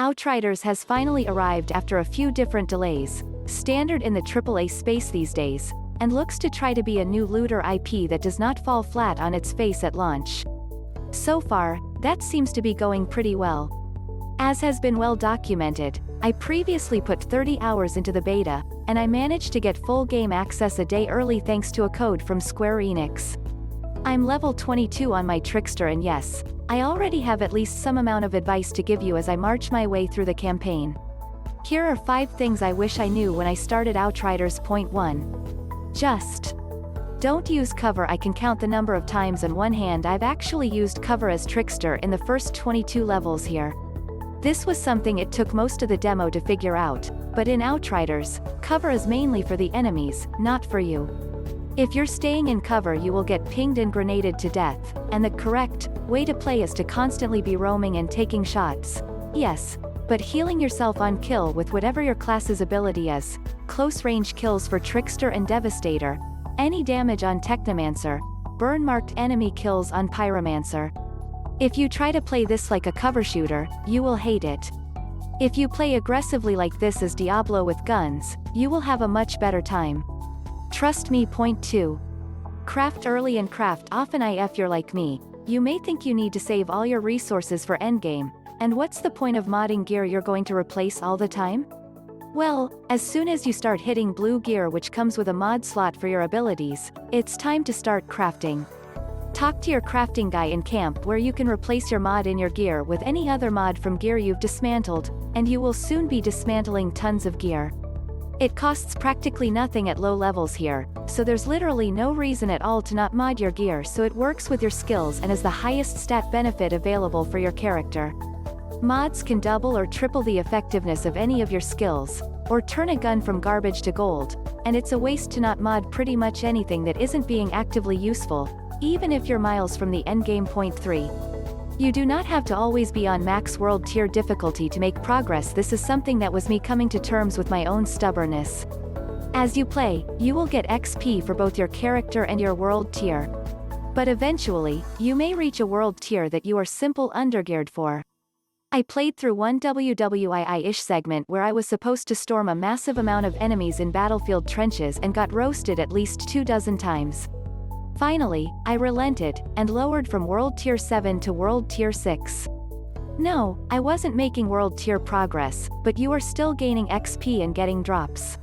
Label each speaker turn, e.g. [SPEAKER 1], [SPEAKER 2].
[SPEAKER 1] Outriders has finally arrived after a few different delays, standard in the AAA space these days, and looks to try to be a new looter IP that does not fall flat on its face at launch. So far, that seems to be going pretty well. As has been well documented, I previously put 30 hours into the beta, and I managed to get full game access a day early thanks to a code from Square Enix. I'm level 22 on my Trickster, and yes, I already have at least some amount of advice to give you as I march my way through the campaign. Here are 5 things I wish I knew when I started Outriders. Point 1. Just don't use cover. I can count the number of times on one hand I've actually used cover as Trickster in the first 22 levels here. This was something it took most of the demo to figure out, but in Outriders, cover is mainly for the enemies, not for you. If you're staying in cover, you will get pinged and grenaded to death, and the correct way to play is to constantly be roaming and taking shots. Yes, but healing yourself on kill with whatever your class's ability is, close range kills for Trickster and Devastator, any damage on Technomancer, burn marked enemy kills on Pyromancer. If you try to play this like a cover shooter, you will hate it. If you play aggressively like this as Diablo with guns, you will have a much better time. Trust me. Point 2. Craft early and craft often. If you're like me, you may think you need to save all your resources for endgame, and what's the point of modding gear you're going to replace all the time? Well, as soon as you start hitting blue gear, which comes with a mod slot for your abilities, it's time to start crafting. Talk to your crafting guy in camp, where you can replace your mod in your gear with any other mod from gear you've dismantled, and you will soon be dismantling tons of gear. It costs practically nothing at low levels here, so there's literally no reason at all to not mod your gear, so it works with your skills and is the highest stat benefit available for your character. Mods can double or triple the effectiveness of any of your skills, or turn a gun from garbage to gold, and it's a waste to not mod pretty much anything that isn't being actively useful, even if you're miles from the endgame. Point 3. You do not have to always be on max world tier difficulty to make progress. This is something that was me coming to terms with my own stubbornness. As you play, you will get XP for both your character and your world tier. But eventually, you may reach a world tier that you are simple undergeared for. I played through one WWII-ish segment where I was supposed to storm a massive amount of enemies in battlefield trenches and got roasted at least 24 times. Finally, I relented, and lowered from World Tier 7 to World Tier 6. No, I wasn't making World Tier progress, but you are still gaining XP and getting drops.